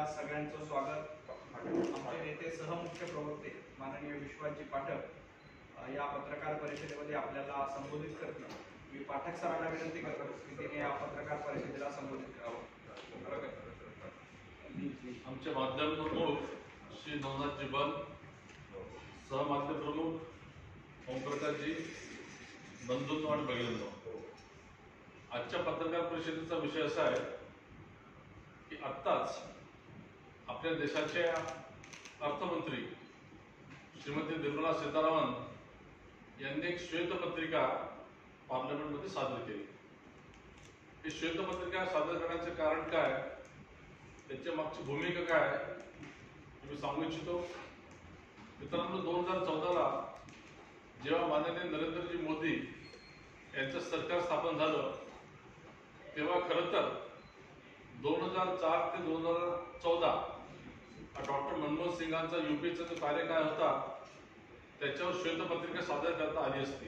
आपल्या सगळ्यांचं स्वागत। आमचे नेते सहमुख्य प्रवक्ते माननीय विश्वाजी पाठक या पत्रकार परिषदेमध्ये आपल्याला संबोधित करतील। मी पाठक सरांना विनंती करतो की त्यांनी या पत्रकार परिषदेला संबोधित करावं। आमचे माध्यम प्रमुख श्री नवनाथजी बन, सहमाध्यम प्रमुख ओमप्रकाशजी, बंधूंनो आणि भगिनींनो, आजच्या पत्रकार परिषदेचा विषय असा आहे की आत्ताच आपल्या देशाचे अर्थमंत्री श्रीमती निर्मला सीतारामन यांनी एक श्वेतपत्रिका पार्लमेंटमध्ये सादर केली। ही श्वेतपत्रिका सादर करण्याचे कारण काय, त्याच्या मागची भूमिका काय मी सांगू इच्छितो। मित्रांनो, 2014ला जेव्हा माननीय नरेंद्रजी मोदी यांचं सरकार स्थापन झालं तेव्हा खरं तर 2004 ते 2014 डॉक्टर मनमोहन सिंगांचा यूपीचा जो कार्यकाळ होता त्याच्यावर श्वेतपत्रिका सादर करता आली असती।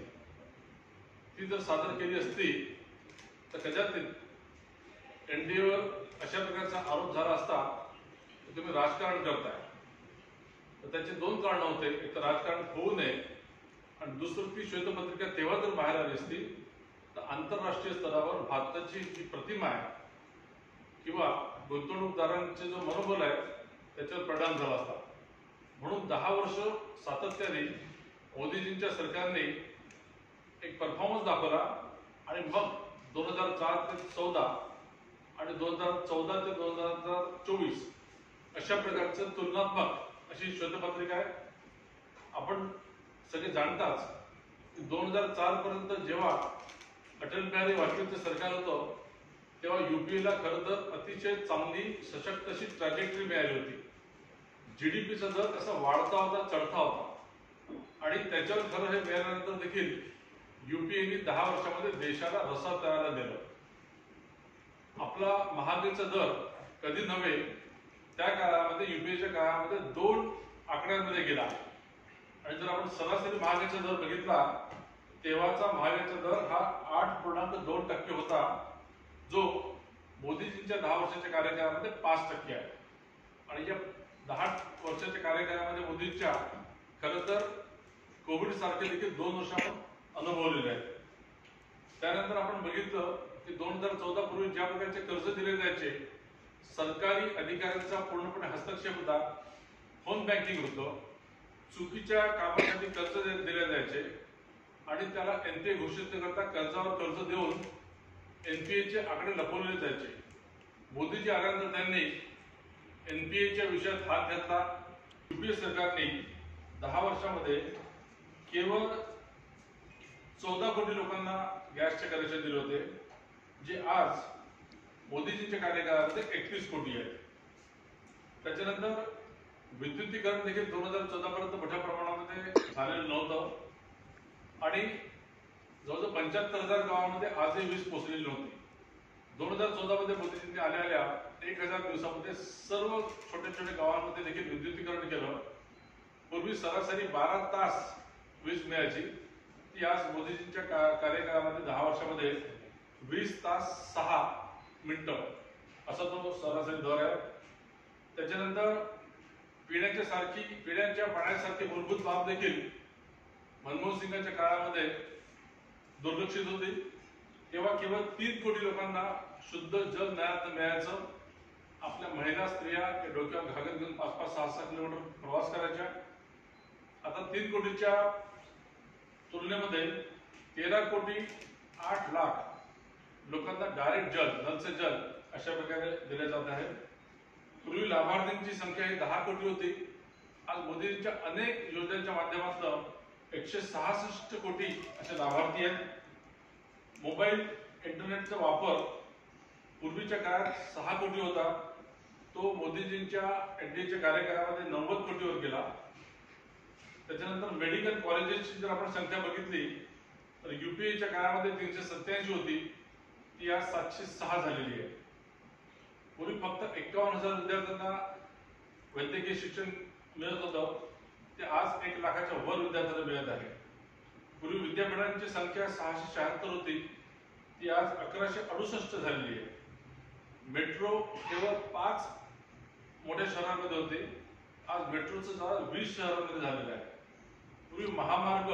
ती जर सादर केली असती तर कदाचित एनडीएवर अशा प्रकारचा आरोप झाला असता की तुम्ही राजकारण करताय। तर त्याचे दोन कारण होते, एक तर राजकारण होऊ नये आणि दुसरं ती श्वेतपत्रिका तेव्हा जर बाहेर आली असती तर आंतरराष्ट्रीय स्तरावर भारताची जी प्रतिमा आहे किंवा गुंतवणूकदारांचे जो मनोबल आहे त्याच्यावर परिणाम झाला असता। म्हणून 10 वर्ष सातत्याने मोदीजींच्या सरकारने एक परफॉर्मन्स दाखवला आणि मग 2004 ते 14 आणि 2014 ते 2024 अशा प्रकारचं तुलनात्मक अशी श्वेतपत्रिका आहे। आपण सगळे जाणताच 2004 पर्यंत जेव्हा अटल बिहारी वाजपेयीचं सरकार होतं तेव्हा यूपीला खरं तर अतिशय चांगली सशक्त अशी ट्रॅजेक्टरी मिळाली होती। जीडीपीचा दर कसा वाढता होता, चढता होता आणि त्याच्यावर खरं हे मिळाल्यानंतर देखील यूपीएने 10 वर्षामध्ये देशाला रसा तळाला दिलं। आपला महागाईचा दर कधी नव्हे त्या काळामध्ये यूपीएच्या काळामध्ये 2 आकड्यांमध्ये गेला आणि जर आपण सरासरी महागाईचा दर बघितला तेव्हाचा महागाईचा दर हा 8.2% होता, जो मोदीजींच्या 10 वर्षाच्या कार्यकाळामध्ये 5% आहे। आणि या 10 वर्षाच्या कार्यकाळामध्ये मोदींच्या खरं तर कोविड सारखे देखील 2 वर्ष आपण अनुभवलेले आहेत। त्यानंतर आपण बघितलं की 2014 पूर्वी ज्या प्रकारचे कर्ज दिले जायचे, सरकारी अधिकाऱ्यांचा पूर्णपणे हस्तक्षेप होता, फोन बँकिंग होतं, चुकीच्या कामासाठी कर्ज दिले जायचे आणि त्याला एनपीए घोषित करता कर्जावर कर्ज देऊन एनपीएचे आकडे लपवले जायचे। मोदीजी आल्यानंतर त्यांनी एनपीएच्या विषयात हात घातला। यूपीए सरकारने 10 वर्षामध्ये केवळ 14 कोटी लोकांना गॅसचे कनेक्शन दिले होते, जे आज मोदीजींच्या कार्यकाळामध्ये 31 कोटी आहे। त्याच्यानंतर विद्युतीकरण देखील 2014 पर्यंत मोठ्या प्रमाणामध्ये झालेलं नव्हतं आणि जवळजवळ 75,000 गावांमध्ये आजही वीज पोहोचलेली नव्हती। 2014 मध्ये मोदीजींनी आल्या 1000 दिवसामध्ये सर्व छोट्या छोट्या गावांमध्ये देखील विद्युतीकरण केलं। पूर्वी सरासरी 12 तास वीज मिळायची, ती आज मोदीजींच्या कार्यकाळामध्ये 10 वर्षामध्ये 20 तास 6 मिनिटं असा तो सरासरी दर आहे। त्याच्यानंतर पिण्याच्या पाण्यासारखी मूलभूत बाब देखील मनमोहन सिंगांच्या काळामध्ये दुर्लक्षित होती। तेव्हा केवळ 3 कोटी लोकांना शुद्ध जल मिळायचं। आपल्या महिला स्त्रिया डोक्यावर घागर घेऊन 5-6 किलोमीटर प्रवास करायच्या। आता 3 कोटीच्या तुलनेमध्ये 13 कोटी 8 लाख लोकांना डायरेक्ट जल, नल से जल अशा प्रकारे दिले जात आहे। पूर्वी लाभार्थ्यांची संख्या ही 10 कोटी होती, आज मोदींच्या अनेक योजनांच्या माध्यमातून 166 कोटी असे लाभार्थी आहेत। मोबाईल इंटरनेटचा वापर पूर्वीच्या काळात 6 कोटी होता, तो मोदीजींच्या एनडीएच्या कार्यकाळामध्ये 90 कोटीवर गेला। त्याच्यानंतर मेडिकल कॉलेजेसची जर आपण संख्या बघितली तर यूपीएच्या काळामध्ये 387 होती, ती आज 706 झालेली आहे। पूर्वी फक्त 51,000 विद्यार्थ्यांना वैद्यकीय शिक्षण मिळत होतं, ते आज 1 लाखाच्या वर विद्यार्थ्यांना मिळत आहे। पूर्वी विद्यापीठांची संख्या 676 होती, ती आज 1168 झालेली आहे। मेट्रो केवळ 5 मोठ्या शहरांमध्ये होते, आज मेट्रोचं जाळं 20 शहरांमध्ये झालेलं आहे. पूर्वी महामार्ग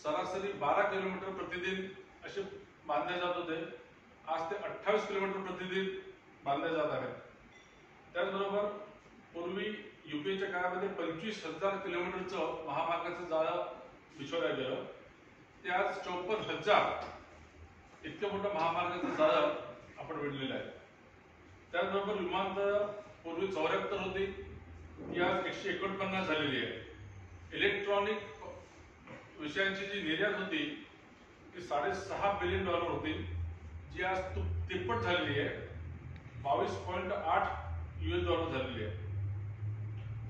सरासरी 12 किलोमीटर प्रतिदिन असे बांधले जात होते, आज ते 28 किलोमीटर प्रतिदिन बांधले जात आहेत. त्याचबरोबर पूर्वी युपीएच्या काळामध्ये 25,000 किलोमीटरचं महामार्गाचं जाळं बिछवलं गेलं, ते आज 54,000 इतकं मोठं महामार्गाचं जाळं आपण विणलेलं आहे. त्याचबरोबर विमानतळ पूर्वी 74 होती, ती आज 149 झालेली आहे. इलेक्ट्रॉनिक विषयांची जी निर्यात होती ती $6.5 बिलियन होती, जी आज तिप्पट झालेली आहे, $22.8 झालेली आहे.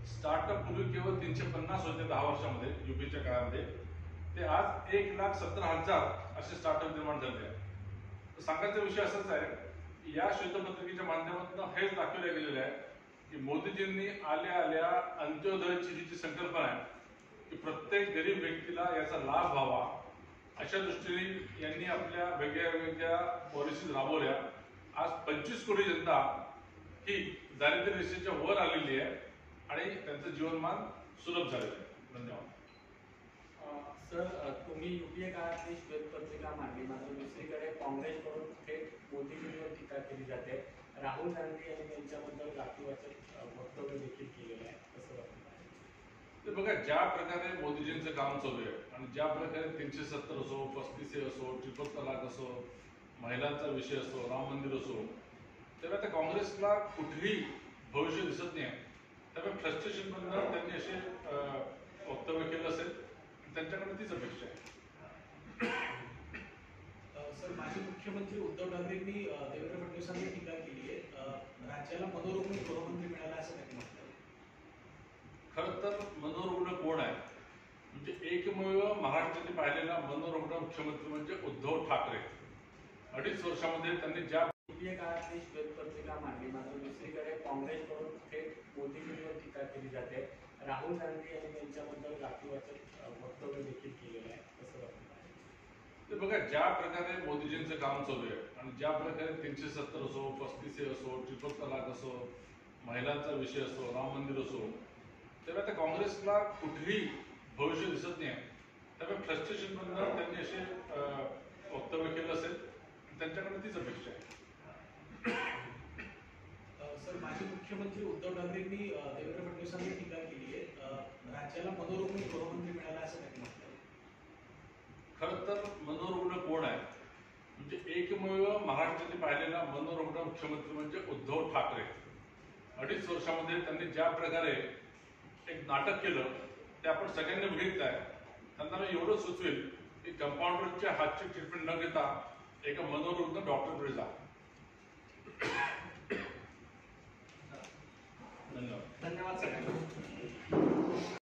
स्टार्टअप पूर्वी केवळ 350 होते 10 वर्षामध्ये युपीच्या काळामध्ये, ते आज 1,17,000 असे स्टार्टअप निर्माण झाले आहे. तर सांगायचा विषय असाच आहे, या श्वेतपत्रिकेच्या माध्यमातून हेच दाखवले गेलेले आहे की मोदीजींनी आल्या आल्या अंत्योदयची जी संकल्पना आहे की प्रत्येक गरीब व्यक्तीला याचा लाभ व्हावा, अशा दृष्टीने यांनी आपल्या वेगळ्या वेगळ्या पॉलिसीज राबवल्या. आज 25 कोटी जनता ही दारिद्र्य रेषेच्या वर आलेली आहे आणि त्यांचं जीवनमान सुलभ झालेलं आहे. धन्यवाद. सर, तुम्ही युपीए काळातली श्वेतपत्रिका मांडली, मात्र दुसरीकडे काँग्रेसकडून थेट मोदीजींवर टीका केली जाते. राहुल गांधी यांनी त्यांच्याबद्दल जातीवाचक वक्तव्य देखील केलेलं आहे, कसं वाटतं? ते बघा, ज्या प्रकारे मोदीजींचं काम चालू आहे आणि ज्या प्रकारे 370 असो, 35 असो, ट्रिपल तलाक असो, महिलांचा विषय असो, राम मंदिर असो, तेव्हा त्या काँग्रेसला कुठेही भविष्य दिसत नाही. त्यामुळे फ्रस्ट्रेशन मधून त्यांनी असे वक्तव्य केलं असेल, त्यांच्याकडे तीच अपेक्षा आहे. सर, माजी मुख्यमंत्री उद्धव ठाकरेंनी देवेंद्र फडणवीसांनी टीका केली आहे. राज्याला मनोरुग्ण गृहमंत्री मिळाला असं त्यांनी म्हटलं. खरं तर मनोरुग्ण कोण आहे, म्हणजे एकमेव महाराष्ट्राने पाहिलेला मनोरुग्ण मुख्यमंत्री म्हणजे उद्धव ठाकरे. 2.5 वर्षामध्ये त्यांनी ज्या युपीए काळातली श्वेतपत्रिका मांडली, मात्र दुसरीकडे काँग्रेसकडून थेट मोदीजींवर टीका केली जाते. राहुल गांधी यांनी त्यांच्याबद्दल जातीवाचक वक्तव्य देखील केलेलं आहे, कसं वाटतं? ते बघा, ज्या प्रकारे मोदीजींचं काम चालू आहे आणि ज्या प्रकारे 370 असो, 35 असो, ट्रिपल तलाक असो, महिलांचा विषय असो, राम मंदिर असो, तेव्हा त्या काँग्रेसला कुठेही भविष्य दिसत नाही. त्यामुळे फ्रस्ट्रेशन मधून त्यांनी असे वक्तव्य केलं असेल, त्यांच्याकडे तीच अपेक्षा आहे. सर, माजी मुख्यमंत्री उद्धव ठाकरेंनी देवेंद्र फडणवीसांनी टीका केली आहे. राज्याला मनोरुग्ण गृहमंत्री मिळाला असं त्यांनी म्हटलं. खरं तर मनोरुग्ण कोण आहे, म्हणजे एकमेव महाराष्ट्राने पाहिलेला मनोरुग्ण मुख्यमंत्री म्हणजे उद्धव ठाकरे. 2.5 वर्षामध्ये त्यांनी ज्या प्रकारे एक नाटक केलं ते आपण सगळ्यांनी बघितलं आहे. त्यांना मी एवढं सुचवेल की कंपाऊंडरच्या हातची ट्रीटमेंट न घेता एका मनोरुग्ण डॉक्टरकडे जा.